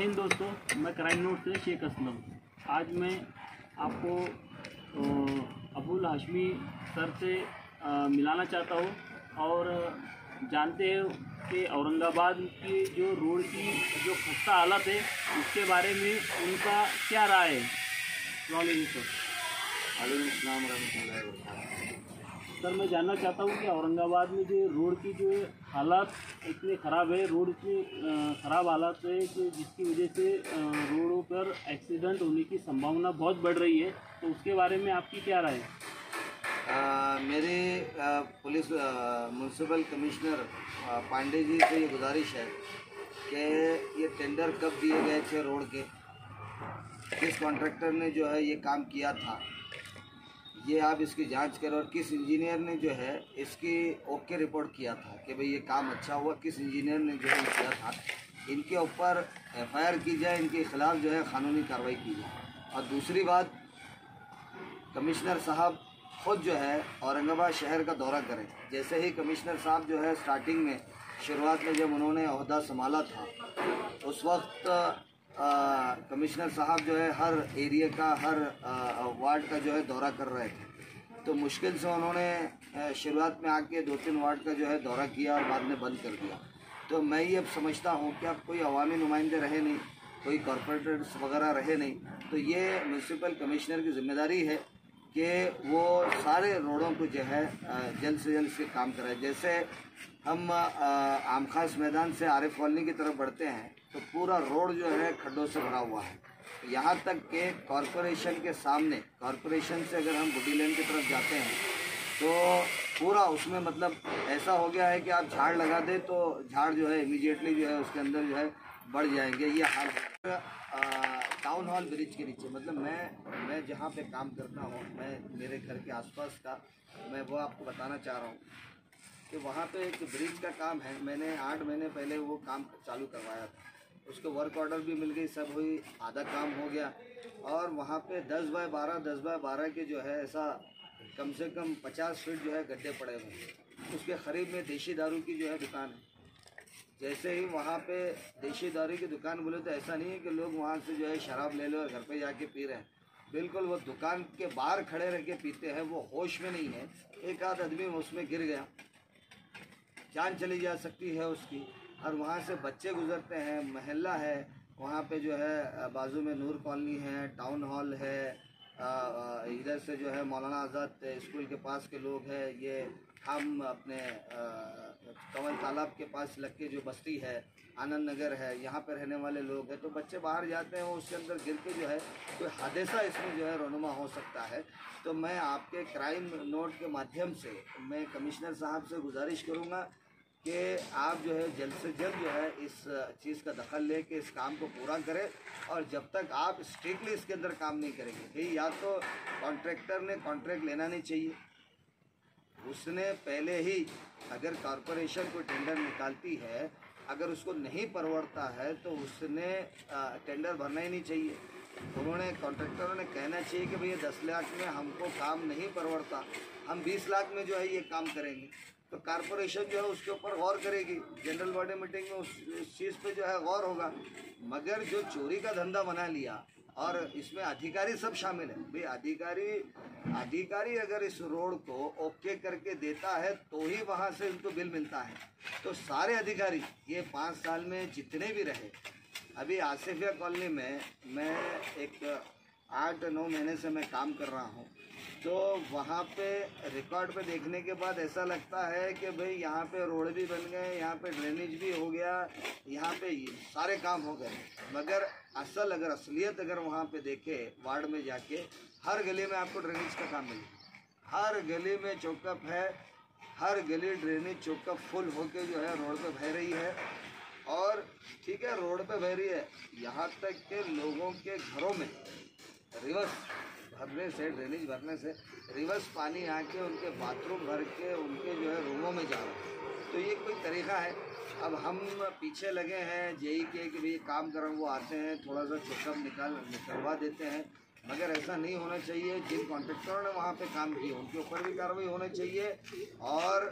हिंद दोस्तों, मैं crime note से शेख असलम। आज मैं आपको अबुल हाशमी सर से मिलाना चाहता हूँ और जानते हैं कि औरंगाबाद की जो रोड की जो खस्ता हालत है उसके बारे में उनका क्या राय है। सर, मैं जानना चाहता हूँ कि औरंगाबाद में जो रोड की जो हालात इतने ख़राब है, रोड इतनी ख़राब हालात है कि जिसकी वजह से रोडों पर एक्सीडेंट होने की संभावना बहुत बढ़ रही है, तो उसके बारे में आपकी क्या राय है। मेरी police municipal commissioner Pandey ji से ये गुजारिश है कि ये टेंडर कब दिए गए थे रोड के, किस कॉन्ट्रैक्टर ने जो है ये काम किया था, ये आप इसकी जांच करें। और किस इंजीनियर ने जो है इसकी ओके रिपोर्ट किया था कि भाई ये काम अच्छा हुआ, किस इंजीनियर ने जो है किया था, इनके ऊपर एफआईआर की जाए, इनके खिलाफ जो है कानूनी कार्रवाई की जाए। और दूसरी बात, कमिश्नर साहब खुद जो है औरंगाबाद शहर का दौरा करें। जैसे ही कमिश्नर साहब जो है स्टार्टिंग में शुरुआत में जब उन्होंने ओहदा संभाला था, उस वक्त कमिश्नर साहब जो है हर एरिया का, हर वार्ड का जो है दौरा कर रहे थे। तो मुश्किल से उन्होंने शुरुआत में आके 2-3 वार्ड का जो है दौरा किया और बाद में बंद कर दिया। तो मैं ये समझता हूँ कि अब कोई अवामी नुमाइंदे रहे नहीं, कोई कॉरपोरेटर्स वगैरह रहे नहीं, तो ये म्यूनसिपल कमिश्नर की जिम्मेदारी है कि वो सारे रोडों को जो है जल्द से जल्द से काम कराए। जैसे हम आम खास मैदान से आरिफ कॉलोनी की तरफ बढ़ते हैं तो पूरा रोड जो है खड्डों से भरा हुआ है। यहाँ तक कि कॉरपोरेशन के सामने, कॉरपोरेशन से अगर हम बुड्डी लेन की तरफ जाते हैं तो पूरा उसमें मतलब ऐसा हो गया है कि आप झाड़ लगा दें तो झाड़ जो है इमीडिएटली जो है उसके अंदर जो है बढ़ जाएंगे। ये हाल टाउन हॉल ब्रिज के नीचे, मतलब मैं जहाँ पे काम करता हूँ, मैं मेरे घर के आसपास का मैं वो आपको बताना चाह रहा हूँ कि वहाँ पे एक ब्रिज का काम है। मैंने 8 महीने पहले वो काम चालू करवाया था, उसको वर्क ऑर्डर भी मिल गई, सब हुई, आधा काम हो गया। और वहाँ पे 10 बाय 12 के जो है ऐसा कम से कम 50 फीट जो है गड्ढे पड़े हुए हैं। उसके करीब में देशी दारू की जो है दुकान है। जैसे ही वहाँ पे देशी दारू की दुकान बोले तो ऐसा नहीं है कि लोग वहाँ से जो है शराब ले लो और घर पे जाके पी रहे हैं। बिल्कुल वो दुकान के बाहर खड़े रह के पीते हैं, वो होश में नहीं है। एक आध आदमी उसमें गिर गया, जान चली जा सकती है उसकी। और वहाँ से बच्चे गुजरते हैं, महल्ला है वहाँ पे जो है, बाजू में नूर कॉलोनी है, टाउन हॉल है, इधर से जो है मौलाना आज़ाद स्कूल के पास के लोग हैं, ये हम अपने कंवल तालाब के पास लग के जो बस्ती है, आनंद नगर है, यहाँ पे रहने वाले लोग हैं। तो बच्चे बाहर जाते हैं, उसके अंदर गिर के जो है कोई हादसा इसमें जो है रोनुमा हो सकता है। तो मैं आपके क्राइम नोट के माध्यम से मैं कमिश्नर साहब से गुजारिश करूँगा कि आप जो है जल्द से जल्द जो है इस चीज़ का दखल ले के इस काम को पूरा करें। और जब तक आप स्ट्रिक्टली इसके अंदर काम नहीं करेंगे, भाई या तो कॉन्ट्रैक्टर ने कॉन्ट्रैक्ट लेना नहीं चाहिए, उसने पहले ही अगर कॉरपोरेशन को टेंडर निकालती है, अगर उसको नहीं परवड़ता है तो उसने टेंडर भरना ही नहीं चाहिए। उन्होंने कॉन्ट्रैक्टरों ने कहना चाहिए कि भैया 10 लाख में हमको काम नहीं परवड़ता, हम 20 लाख में जो है ये काम करेंगे। तो कॉरपोरेशन जो है उसके ऊपर गौर करेगी, जनरल बॉडी मीटिंग में उस चीज़ पे जो है गौर होगा। मगर जो चोरी का धंधा बना लिया और इसमें अधिकारी सब शामिल है, भाई अधिकारी अगर इस रोड को ओके करके देता है तो ही वहाँ से उनको बिल मिलता है। तो सारे अधिकारी ये 5 साल में जितने भी रहे, अभी आसिफिया कॉलोनी में मैं एक 8-9 महीने से मैं काम कर रहा हूँ, तो वहाँ पे रिकॉर्ड पे देखने के बाद ऐसा लगता है कि भाई यहाँ पे रोड भी बन गए, यहाँ पे ड्रेनेज भी हो गया, यहाँ पे सारे काम हो गए। मगर अगर असलियत अगर वहाँ पे देखे वार्ड में जाके, हर गली में आपको ड्रेनेज का काम मिलेगा, हर गली में चौकअप है, हर गली ड्रेनेज चौकअप फुल होके जो है रोड पे बह रही है। और ठीक है, रोड पे बह रही है, यहाँ तक के लोगों के घरों में रिवर्स भरने से, ड्रेनेज भरने से रिवर्स पानी आके उनके बाथरूम भर के उनके जो है रूमों में जा रहा है। तो ये कोई तरीका है? अब हम पीछे लगे हैं जेई के कि भाई काम करो, वो आते हैं थोड़ा सा चेकअप निकलवा देते हैं, मगर ऐसा नहीं होना चाहिए। जिन कॉन्ट्रैक्टरों ने वहाँ पे काम किया उनके ऊपर भी कार्रवाई होनी चाहिए, और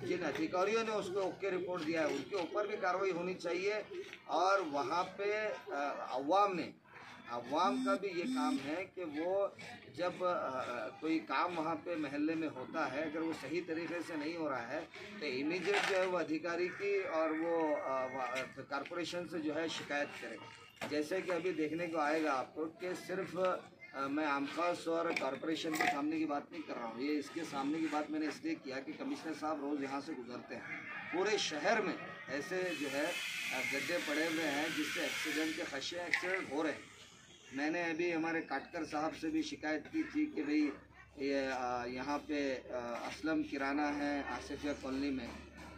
जिन अधिकारियों ने उसको ओके रिपोर्ट दिया है उनके ऊपर भी कार्रवाई होनी चाहिए। और वहाँ पे अवाम का भी ये काम है कि वो जब कोई काम वहाँ पे महल्ले में होता है, अगर वो सही तरीके से नहीं हो रहा है तो इमीडिएट जो है वो अधिकारी की और वो कॉरपोरेशन से जो है शिकायत करें। जैसे कि अभी देखने को आएगा आपको कि सिर्फ मैं आमखास और कॉरपोरेशन के सामने की बात नहीं कर रहा हूँ, ये इसके सामने की बात मैंने इसलिए किया कि कमिश्नर साहब रोज़ यहाँ से गुजरते हैं। पूरे शहर में ऐसे जो है गड्ढे पड़े हुए हैं जिससे एक्सीडेंट के खदशे एक्सीडेंट हो रहे हैं। मैंने अभी हमारे काटकर साहब से भी शिकायत की थी कि भाई ये यहाँ पे असलम किराना है आसिफिया कॉलोनी में,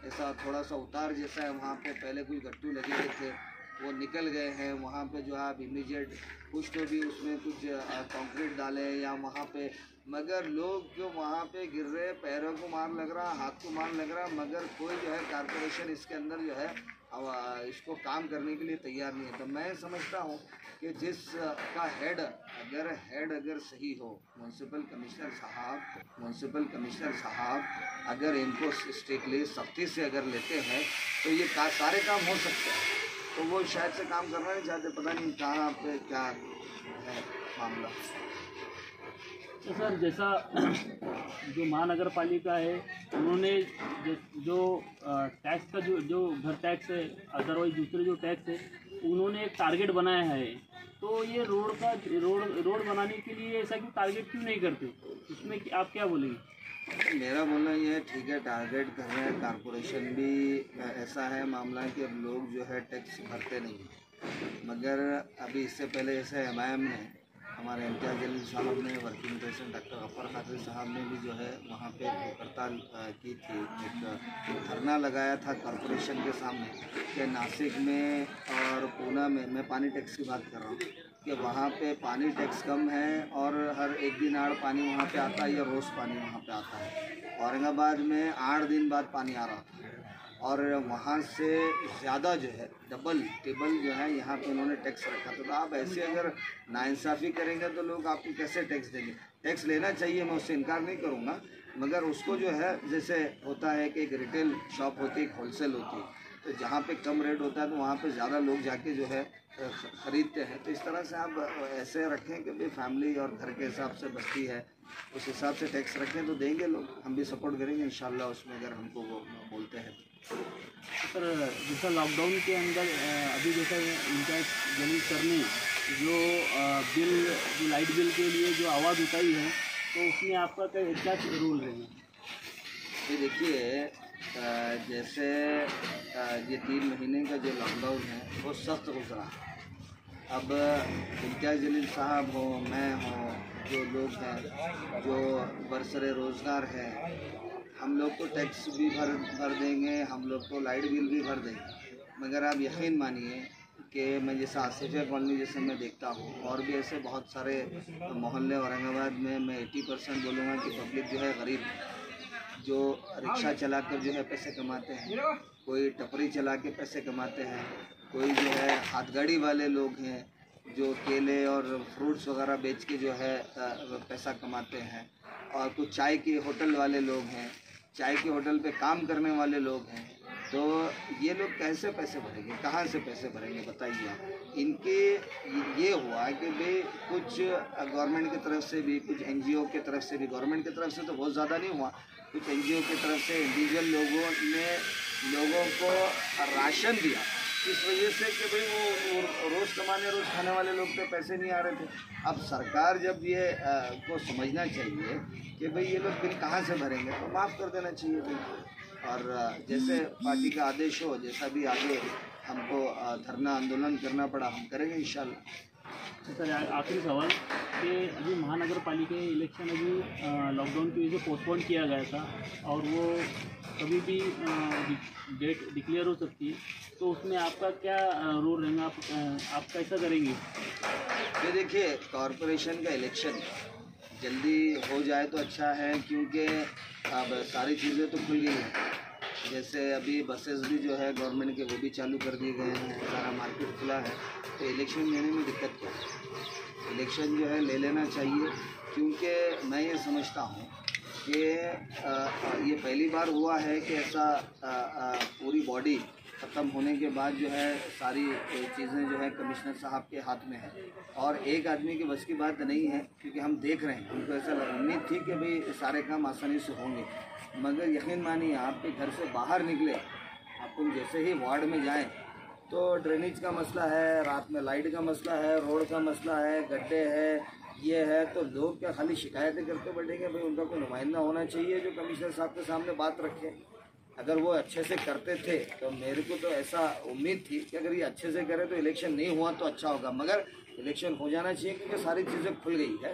ऐसा थोड़ा सा उतार जैसा है, वहाँ पे पहले कुछ गट्टू लगे हुए थे वो निकल गए हैं। वहाँ पे जो है आप इमीडिएट कुछ तो भी उसमें कुछ कंक्रीट डालें या वहाँ पे, मगर लोग जो वहाँ पे गिर रहे, पैरों को मार लग रहा, हाथ को मार लग रहा, मगर कोई जो है कॉरपोरेशन इसके अंदर जो है इसको काम करने के लिए तैयार नहीं है। तो मैं समझता हूँ कि जिसका हेड अगर सही हो, म्यूनसिपल कमिश्नर साहब अगर इनको स्ट्रिक्टली सख्ती से अगर लेते हैं तो ये सारे काम हो सकते हैं। तो वो शायद से काम करना नहीं चाहते, पता नहीं कहाँ पे क्या है मामला। तो सर जैसा जो महानगर पालिका है उन्होंने जो टैक्स का जो घर टैक्स है, अदरवाइज दूसरे जो टैक्स है, उन्होंने एक टारगेट बनाया है। तो ये रोड बनाने के लिए ऐसा क्यों टारगेट क्यों नहीं करते, इसमें आप क्या बोलेंगे? मेरा बोलना ये है, ठीक है टारगेट कर रहे हैं, कॉरपोरेशन भी ऐसा है मामला कि लोग जो है टैक्स भरते नहीं हैं। मगर अभी इससे पहले जैसे एमआईएम ने, हमारे इम्तियाज़ जलील साहब ने, वर्किंग प्रेसिडेंट डॉक्टर गफ्फार खातिर साहब ने भी जो है वहाँ पे हड़ताल की थी, एक धरना लगाया था कॉरपोरेशन के सामने कि नासिक में और पूना में, मैं पानी टैक्स की बात कर रहा हूँ, कि वहाँ पे पानी टैक्स कम है और हर एक दिन आड़ पानी वहाँ पे आता है या रोज़ पानी वहाँ पे आता है। औरंगाबाद में 8 दिन बाद पानी आ रहा था और वहाँ से ज़्यादा जो है टेबल जो है यहाँ पे उन्होंने टैक्स रखा था। तो आप ऐसे अगर नाइंसाफ़ी करेंगे तो लोग आपको कैसे टैक्स देंगे? टैक्स लेना चाहिए, मैं उससे इनकार नहीं करूँगा, मगर उसको जो है जैसे होता है कि एक रिटेल शॉप होती है, एक होलसेल होती है, तो जहाँ पे कम रेट होता है तो वहाँ पे ज़्यादा लोग जाके जो है ख़रीदते हैं। तो इस तरह से आप ऐसे रखें कि भाई फैमिली और घर के हिसाब से बस्ती है, उस हिसाब से टैक्स रखें तो देंगे लोग, हम भी सपोर्ट करेंगे इंशाल्लाह उसमें, अगर हमको वो बोलते हैं। सर जैसा लॉकडाउन के अंदर अभी जैसा इम्तियाज़ जलील सर ने जो लाइट बिल के लिए जो आवाज़ उठाई है, तो उसमें आपका क्या रोल रहेगा? ये देखिए, जैसे ये 3 महीने का जो लॉकडाउन है वो सख्त गुजरा। अब इम्तियाज़ जलील साहब हो, मैं हो, जो लोग हैं जो बरसरे रोज़गार हैं, हम लोग तो टैक्स भी भर देंगे, हम लोग तो लाइट बिल भी भर देंगे। मगर आप यकीन मानिए कि मैं जैसा आसिफिया कॉलोनी जैसे मैं देखता हूँ, और भी ऐसे बहुत सारे मोहल्ले औरंगाबाद में, मैं 80% बोलूँगा कि पब्लिक जो है गरीब, जो रिक्शा चलाकर जो है पैसे कमाते हैं, कोई टपरी चला के पैसे कमाते हैं, कोई जो है हाथ गाड़ी वाले लोग हैं जो केले और फ्रूट्स वगैरह बेच के जो है पैसा कमाते हैं, और कुछ चाय के होटल वाले लोग हैं, चाय के होटल पे काम करने वाले लोग हैं। तो ये लोग कैसे पैसे भरेंगे, कहाँ से पैसे भरेंगे बताइए आप? इनके ये हुआ कि भाई कुछ गवर्नमेंट की तरफ से भी, कुछ एनजीओ की तरफ से भी, गवर्नमेंट की तरफ से तो बहुत ज़्यादा नहीं हुआ, कुछ एनजीओ की तरफ से इंडिविजुअल लोगों ने लोगों को राशन दिया, इस वजह से कि भाई वो रोज़ कमाने रोज़ खाने वाले लोग पे पैसे नहीं आ रहे थे। अब सरकार जब ये को समझना चाहिए कि भाई ये लोग बिल कहाँ से भरेंगे, तो माफ़ कर देना चाहिए भाई। और जैसे पार्टी का आदेश हो, जैसा भी आगे हमको धरना आंदोलन करना पड़ा, हम करेंगे इंशाल्लाह। सर आखिरी सवाल कि अभी महानगर पालिका इलेक्शन अभी लॉकडाउन की वजह से पोस्टपोन किया गया था और वो कभी भी डेट डिक्लेयर हो सकती है, तो उसमें आपका क्या रोल रहेगा, आप कैसा करेंगे? ये देखिए, कॉरपोरेशन का इलेक्शन जल्दी हो जाए तो अच्छा है, क्योंकि अब सारी चीज़ें तो खुल गई हैं। जैसे अभी बसेस भी जो है गवर्नमेंट के वो भी चालू कर दिए गए हैं, सारा मार्केट खुला है, तो इलेक्शन लेने में दिक्कत क्या है? इलेक्शन जो है ले लेना चाहिए, क्योंकि मैं ये समझता हूँ कि ये पहली बार हुआ है कि ऐसा पूरी बॉडी ख़त्म होने के बाद जो है सारी चीज़ें जो है कमिश्नर साहब के हाथ में है, और एक आदमी के बस की बात नहीं है, क्योंकि हम देख रहे हैं, हमको ऐसा उम्मीद थी कि भाई सारे काम आसानी से होंगे, मगर यकीन मानिए आपके घर से बाहर निकले, आपको जैसे ही वार्ड में जाएं तो ड्रेनेज का मसला है, रात में लाइट का मसला है, रोड का मसला है, गड्ढे है, ये है, तो लोग क्या खाली शिकायतें करते बैठेंगे? भाई उनका कोई नुमाइंदा होना चाहिए जो कमिश्नर साहब के सामने बात रखे। अगर वो अच्छे से करते थे तो मेरे को तो ऐसा उम्मीद थी कि अगर ये अच्छे से करे तो इलेक्शन नहीं हुआ तो अच्छा होगा, मगर इलेक्शन हो जाना चाहिए क्योंकि सारी चीज़ें खुल गई है।